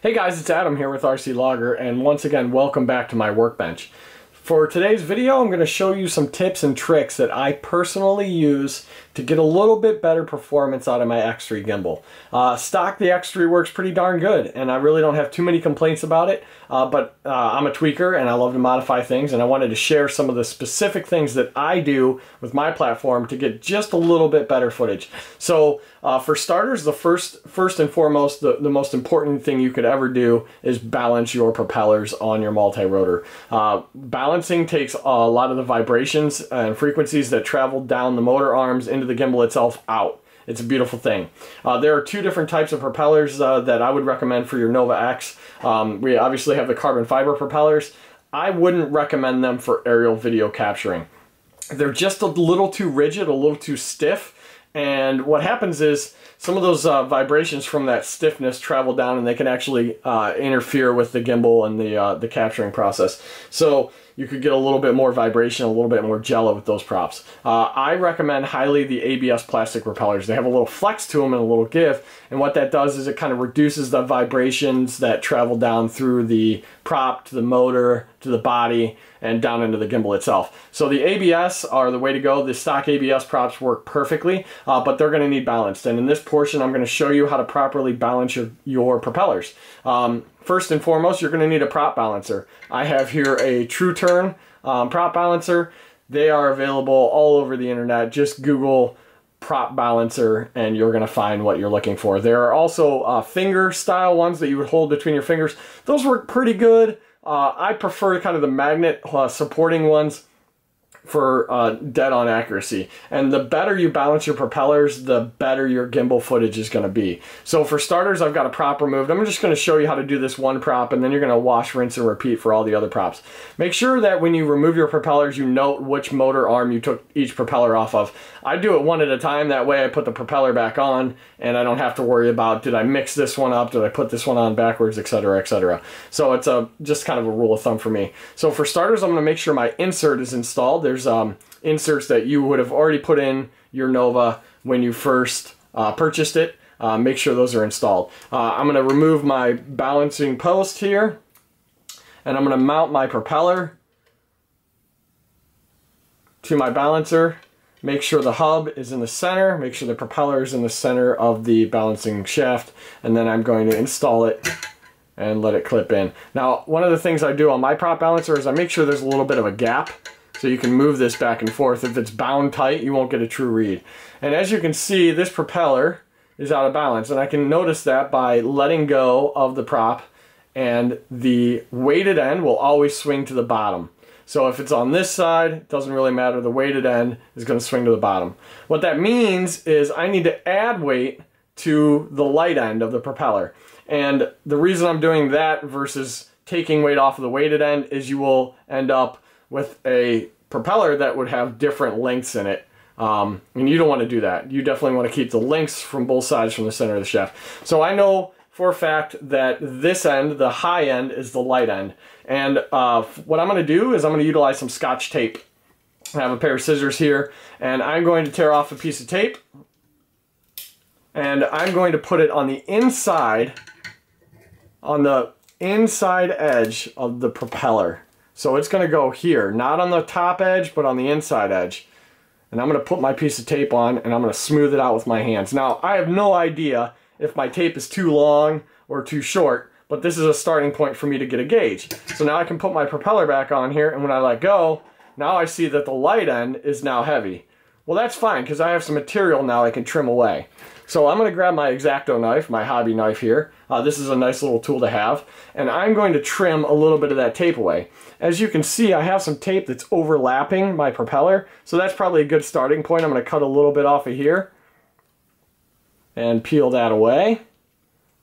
Hey guys, it's Adam here with RC Logger, and once again, welcome back to my workbench. For today's video, I'm going to show you some tips and tricks that I personally use to get a little bit better performance out of my X3 gimbal. Stock, the X3 works pretty darn good, and I really don't have too many complaints about it, but I'm a tweaker and I love to modify things, and I wanted to share some of the specific things that I do with my platform to get just a little bit better footage. So for starters, the first and foremost, the most important thing you could ever do is balance your propellers on your multi-rotor. Balancing takes a lot of the vibrations and frequencies that travel down the motor arms into the gimbal itself out. It's a beautiful thing. There are two different types of propellers that I would recommend for your Nova X. We obviously have the carbon fiber propellers. I wouldn't recommend them for aerial video capturing. They're just a little too rigid, a little too stiff, and what happens is some of those vibrations from that stiffness travel down and they can actually interfere with the gimbal and the capturing process. So you could get a little bit more vibration, a little bit more jello with those props. I recommend highly the ABS plastic propellers. They have a little flex to them and a little give, and what that does is it kind of reduces the vibrations that travel down through the prop to the motor to the body and down into the gimbal itself. So the ABS are the way to go. The stock ABS props work perfectly, but they're going to need balanced. And in this portion, I'm going to show you how to properly balance your propellers. First and foremost, you're going to need a prop balancer. I have here a True Turn prop balancer. They are available all over the internet. Just Google prop balancer and you're going to find what you're looking for. There are also finger style ones that you would hold between your fingers. Those work pretty good. I prefer kind of the magnet supporting ones for dead-on accuracy. And the better you balance your propellers, the better your gimbal footage is going to be. So for starters, I've got a prop removed. I'm just going to show you how to do this one prop, and then you're going to wash, rinse, and repeat for all the other props. Make sure that when you remove your propellers, you note which motor arm you took each propeller off of. I do it one at a time. That way I put the propeller back on, and I don't have to worry about, did I mix this one up, did I put this one on backwards, etc., etc. So it's just kind of a rule of thumb for me. So for starters, I'm going to make sure my insert is installed. There's inserts that you would have already put in your Nova when you first purchased it. Make sure those are installed. I'm going to remove my balancing post here, and I'm going to mount my propeller to my balancer. Make sure the hub is in the center, make sure the propeller is in the center of the balancing shaft, and then I'm going to install it and let it clip in. Now, one of the things I do on my prop balancer is I make sure there's a little bit of a gap so you can move this back and forth. If it's bound tight, you won't get a true read. And as you can see, this propeller is out of balance, and I can notice that by letting go of the prop, and the weighted end will always swing to the bottom. So if it's on this side, it doesn't really matter. The weighted end is going to swing to the bottom. What that means is I need to add weight to the light end of the propeller. And the reason I'm doing that versus taking weight off of the weighted end is you will end up with a propeller that would have different lengths in it. And you don't want to do that. You definitely want to keep the lengths from both sides from the center of the shaft. So I know for a fact that this end, the high end, is the light end. And what I'm going to do is I'm going to utilize some Scotch tape. I have a pair of scissors here, and I'm going to tear off a piece of tape, and I'm going to put it on the inside edge of the propeller. So it's going to go here, not on the top edge, but on the inside edge. And I'm going to put my piece of tape on, and I'm going to smooth it out with my hands. Now, I have no idea if my tape is too long or too short, but this is a starting point for me to get a gauge. So now I can put my propeller back on here, and when I let go, now I see that the light end is now heavy. Well, that's fine, because I have some material now I can trim away. So I'm going to grab my X-Acto knife, my hobby knife here. This is a nice little tool to have, and I'm going to trim a little bit of that tape away. As you can see, I have some tape that's overlapping my propeller, so that's probably a good starting point. I'm going to cut a little bit off of here and peel that away.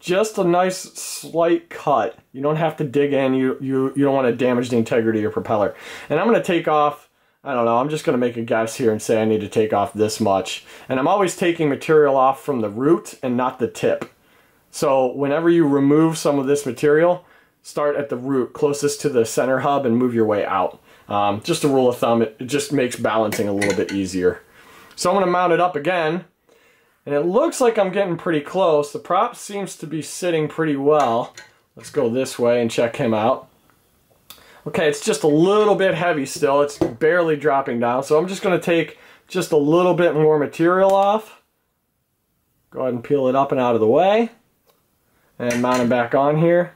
Just a nice slight cut. You don't have to dig in. You don't want to damage the integrity of your propeller. And I'm going to take off, I don't know, I'm just going to make a guess here and say I need to take off this much. And I'm always taking material off from the root and not the tip. So whenever you remove some of this material, start at the root closest to the center hub and move your way out. Just a rule of thumb, it just makes balancing a little bit easier. So I'm going to mount it up again. And it looks like I'm getting pretty close. The prop seems to be sitting pretty well. Let's go this way and check him out. Okay, it's just a little bit heavy still. It's barely dropping down. So I'm just going to take just a little bit more material off. Go ahead and peel it up and out of the way. And mount him back on here.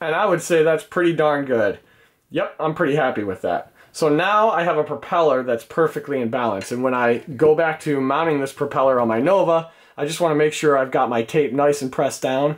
And I would say that's pretty darn good. Yep, I'm pretty happy with that. So now I have a propeller that's perfectly in balance. And when I go back to mounting this propeller on my Nova, I just want to make sure I've got my tape nice and pressed down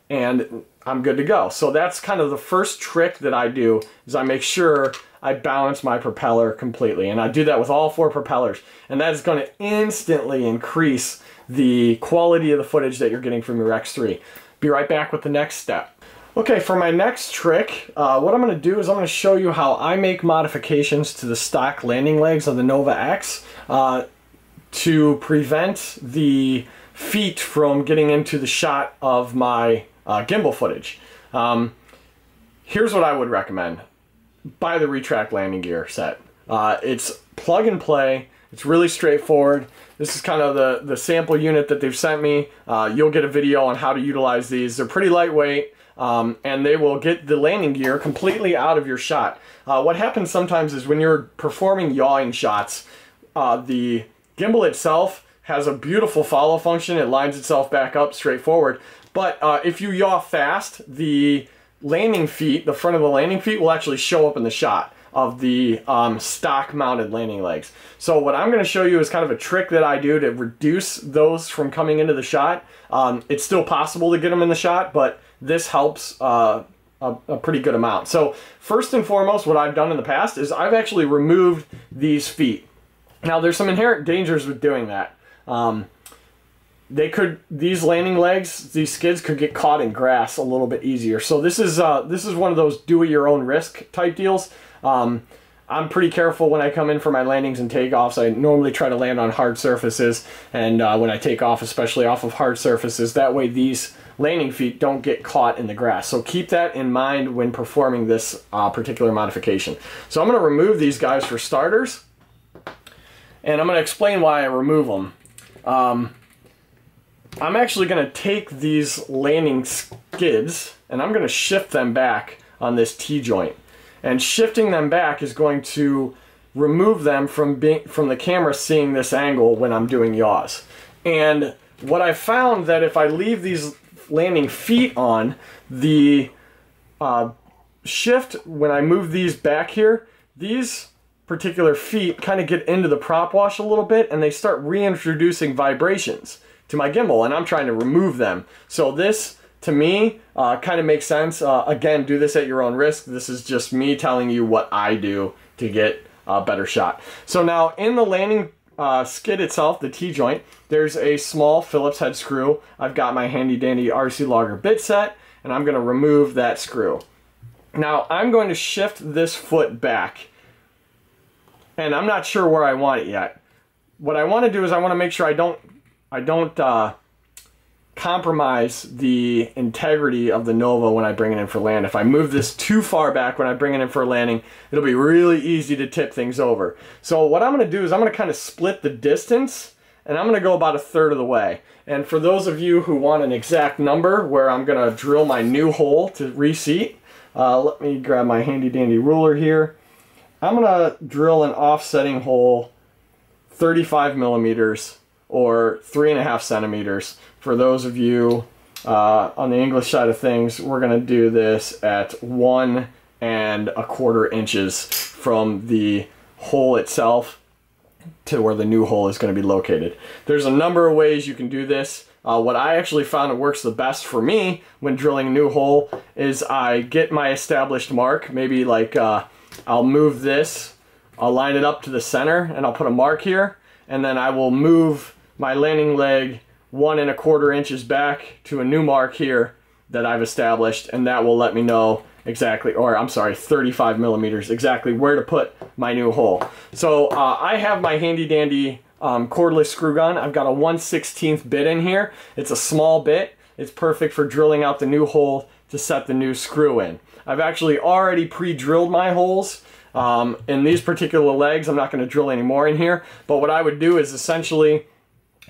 and I'm good to go. So that's kind of the first trick that I do, is I make sure I balance my propeller completely. And I do that with all 4 propellers. And that is going to instantly increase the quality of the footage that you're getting from your X3. Be right back with the next step. Okay, for my next trick, what I'm going to do is I'm going to show you how I make modifications to the stock landing legs of the Nova X to prevent the feet from getting into the shot of my gimbal footage. Here's what I would recommend. Buy the retract landing gear set. It's plug and play. It's really straightforward. This is kind of the sample unit that they've sent me. You'll get a video on how to utilize these. They're pretty lightweight. And they will get the landing gear completely out of your shot. What happens sometimes is when you're performing yawing shots, the gimbal itself has a beautiful follow function. It lines itself back up straightforward. But if you yaw fast, the landing feet, the front of the landing feet, will actually show up in the shot of the stock mounted landing legs. So what I'm going to show you is kind of a trick that I do to reduce those from coming into the shot. It's still possible to get them in the shot, but this helps a pretty good amount. So first and foremost, what I've done in the past is I've actually removed these feet. Now there's some inherent dangers with doing that. These landing legs, these skids could get caught in grass a little bit easier. So this is one of those do-at-your-own-risk type deals. I'm pretty careful when I come in for my landings and takeoffs. I normally try to land on hard surfaces, and when I take off, especially off of hard surfaces, that way these landing feet don't get caught in the grass. So keep that in mind when performing this particular modification. So I'm going to remove these guys for starters, and I'm going to explain why I remove them. I'm actually going to take these landing skids and I'm going to shift them back on this T-joint. And shifting them back is going to remove them from the camera seeing this angle when I'm doing yaws. And what I found that if I leave these landing feet on, the shift, when I move these back here, these particular feet kind of get into the prop wash a little bit and they start reintroducing vibrations to my gimbal, and I'm trying to remove them. So this, to me, kind of makes sense. Again, do this at your own risk. This is just me telling you what I do to get a better shot. So now in the landing skid itself, the T-joint, there's a small Phillips head screw. I've got my handy dandy RC Logger bit set, and I'm going to remove that screw. Now I'm going to shift this foot back, and I'm not sure where I want it yet. What I want to do is I want to make sure I don't compromise the integrity of the Nova when I bring it in for land. If I move this too far back when I bring it in for landing, it'll be really easy to tip things over. So what I'm going to do is I'm going to kind of split the distance, and I'm going to go about 1/3 of the way. And for those of you who want an exact number where I'm going to drill my new hole to reseat, let me grab my handy dandy ruler here. I'm going to drill an offsetting hole 35 millimeters or 3.5 centimeters. For those of you on the English side of things, we're going to do this at 1 1/4 inches from the hole itself to where the new hole is going to be located. There's a number of ways you can do this. What I actually found that works the best for me when drilling a new hole is I get my established mark, maybe like I'll move this, I'll line it up to the center, and I'll put a mark here, and then I will move my landing leg 1 1/4 inches back to a new mark here that I've established, and that will let me know exactly, or I'm sorry, 35 millimeters, exactly where to put my new hole. So I have my handy dandy cordless screw gun. I've got a 1/16 bit in here. It's a small bit. It's perfect for drilling out the new hole to set the new screw in. I've actually already pre-drilled my holes. In these particular legs, I'm not going to drill any more in here, but what I would do is essentially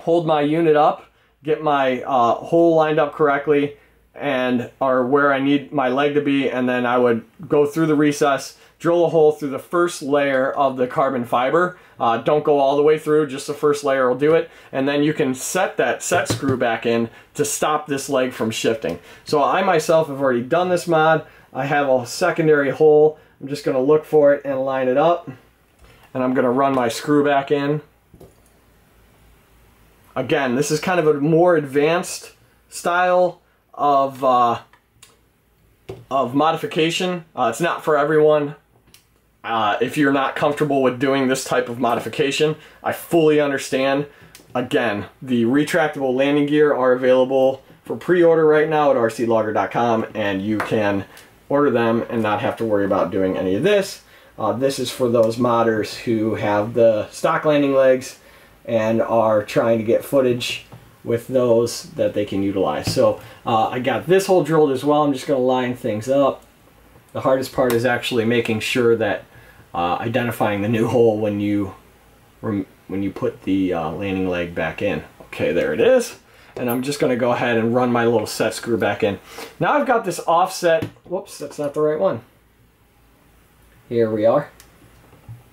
hold my unit up, get my hole lined up correctly, and or where I need my leg to be, and then I would go through the recess, drill a hole through the first layer of the carbon fiber. Don't go all the way through, just the first layer will do it. And then you can set that set screw back in to stop this leg from shifting. So I myself have already done this mod. I have a secondary hole. I'm just going to look for it and line it up. And I'm going to run my screw back in. Again, this is kind of a more advanced style of modification. It's not for everyone. If you're not comfortable with doing this type of modification, I fully understand. Again, the retractable landing gear are available for pre-order right now at rclogger.com, and you can order them and not have to worry about doing any of this. This is for those modders who have the stock landing legs and are trying to get footage with those that they can utilize. So I got this hole drilled as well. I'm just going to line things up. The hardest part is actually making sure that identifying the new hole when you put the landing leg back in. Okay, there it is. And I'm just going to go ahead and run my little set screw back in. Now I've got this offset. Whoops, that's not the right one. Here we are.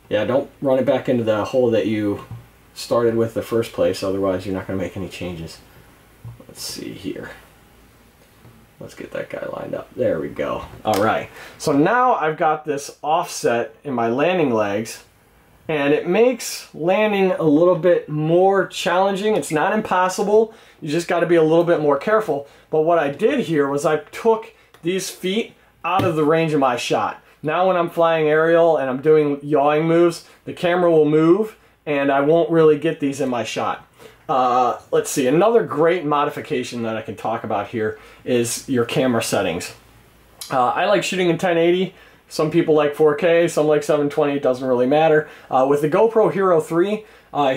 Yeah, don't run it back into the hole that you started with the first place, otherwise you're not going to make any changes. Let's see here. Let's get that guy lined up. There we go. Alright, so now I've got this offset in my landing legs, and it makes landing a little bit more challenging. It's not impossible, you just got to be a little bit more careful. But what I did here was I took these feet out of the range of my shot. Now when I'm flying aerial and I'm doing yawing moves, the camera will move and I won't really get these in my shot. Let's see, another great modification that I can talk about here is your camera settings. I like shooting in 1080. Some people like 4K, some like 720, it doesn't really matter. With the GoPro Hero 3,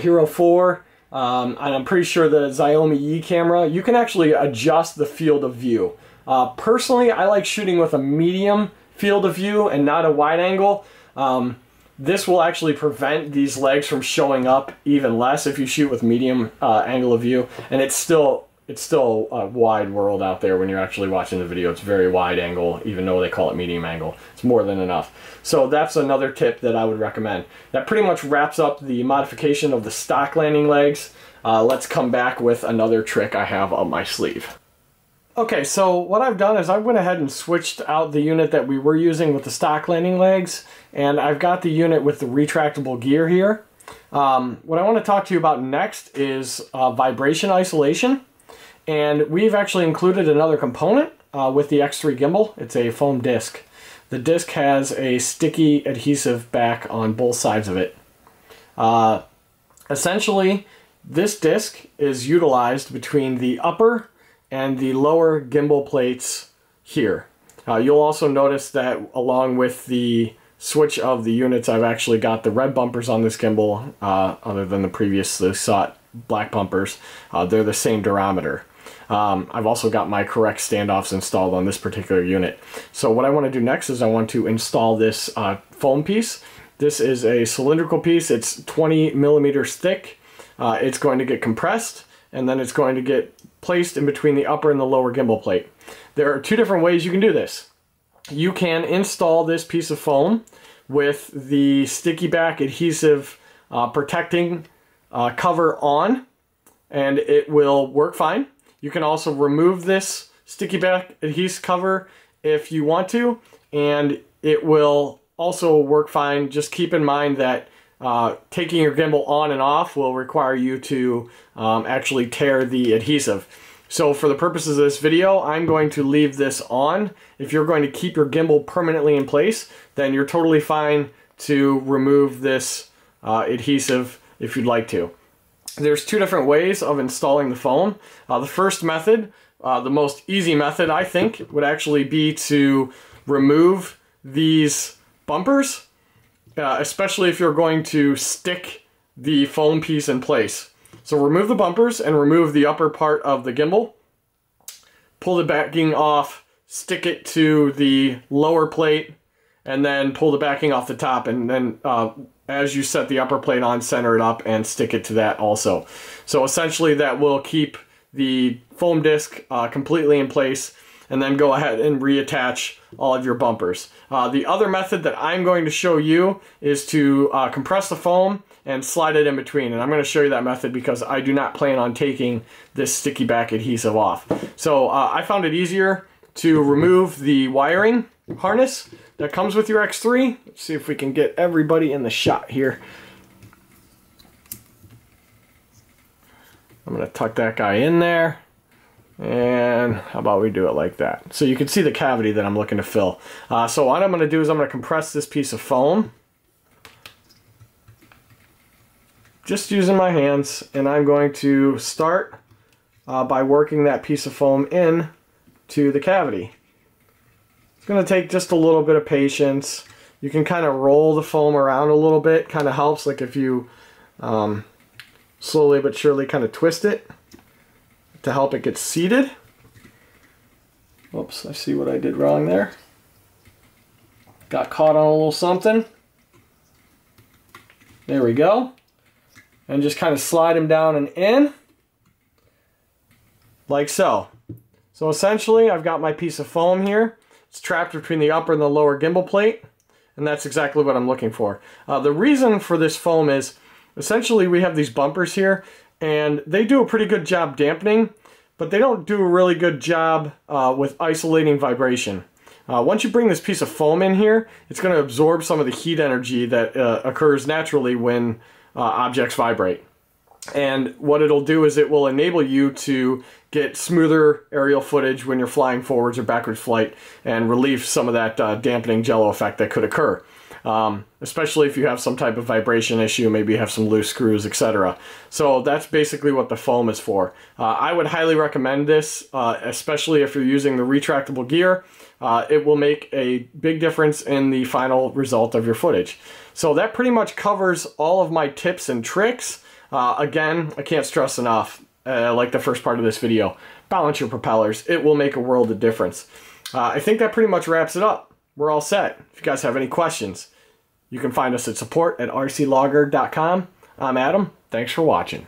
Hero 4, and I'm pretty sure the Xiaomi E camera, you can actually adjust the field of view. Personally, I like shooting with a medium field of view and not a wide angle. This will actually prevent these legs from showing up even less if you shoot with medium angle of view, and it's still a wide world out there when you're actually watching the video. It's very wide angle, even though they call it medium angle. It's more than enough. So that's another tip that I would recommend. That pretty much wraps up the modification of the stock landing legs. Let's come back with another trick I have up my sleeve. Okay, so what I've done is I went ahead and switched out the unit that we were using with the stock landing legs, and I've got the unit with the retractable gear here. What I want to talk to you about next is vibration isolation, and we've actually included another component with the X3 gimbal. It's a foam disc. The disc has a sticky adhesive back on both sides of it. Essentially, this disc is utilized between the upper and the lower gimbal plates here. You'll also notice that along with the switch of the units, I've actually got the red bumpers on this gimbal, other than the previously sought black bumpers. They're the same diameter. I've also got my correct standoffs installed on this particular unit. So what I want to do next is I want to install this foam piece. This is a cylindrical piece. It's 20 millimeters thick. It's going to get compressed, and then it's going to get placed in between the upper and the lower gimbal plate. There are two different ways you can do this. You can install this piece of foam with the sticky back adhesive protecting cover on, and it will work fine. You can also remove this sticky back adhesive cover if you want to, and it will also work fine. Just keep in mind that taking your gimbal on and off will require you to actually tear the adhesive. So for the purposes of this video, I'm going to leave this on. If you're going to keep your gimbal permanently in place, then you're totally fine to remove this adhesive if you'd like to. There's two different ways of installing the foam. The first method, the most easy method I think, would actually be to remove these bumpers, especially if you're going to stick the foam piece in place. So remove the bumpers and remove the upper part of the gimbal. Pull the backing off, stick it to the lower plate, and then pull the backing off the top, and then as you set the upper plate on, center it up and stick it to that also. So essentially that will keep the foam disc completely in place. and then go ahead and reattach all of your bumpers. The other method that I'm going to show you is to compress the foam and slide it in between, and I'm going to show you that method because I do not plan on taking this sticky back adhesive off. So I found it easier to remove the wiring harness that comes with your X3. Let's see if we can get everybody in the shot here. I'm going to tuck that guy in there, and how about we do it like that, so you can see the cavity that I'm looking to fill. So what I'm going to do is I'm going to compress this piece of foam, just using my hands, and I'm going to start by working that piece of foam in to the cavity. It's going to take just a little bit of patience. You can kind of roll the foam around a little bit, kind of helps, like if you slowly but surely kind of twist it to help it get seated. Oops, I see what I did wrong there. Got caught on a little something. There we go. And just kind of slide them down and in, like so. So essentially, I've got my piece of foam here. It's trapped between the upper and the lower gimbal plate, and that's exactly what I'm looking for. The reason for this foam is, essentially we have these bumpers here, and they do a pretty good job dampening, but they don't do a really good job with isolating vibration. Once you bring this piece of foam in here, it's going to absorb some of the heat energy that occurs naturally when objects vibrate. And what it'll do is it will enable you to get smoother aerial footage when you're flying forwards or backwards flight, and relieve some of that dampening jello effect that could occur. Especially if you have some type of vibration issue, maybe you have some loose screws, etc. So that's basically what the foam is for. I would highly recommend this, especially if you're using the retractable gear. It will make a big difference in the final result of your footage. So that pretty much covers all of my tips and tricks. Again, I can't stress enough, like the first part of this video, balance your propellers. It will make a world of difference. I think that pretty much wraps it up. We're all set. If you guys have any questions, you can find us at support@rclogger.com. I'm Adam. Thanks for watching.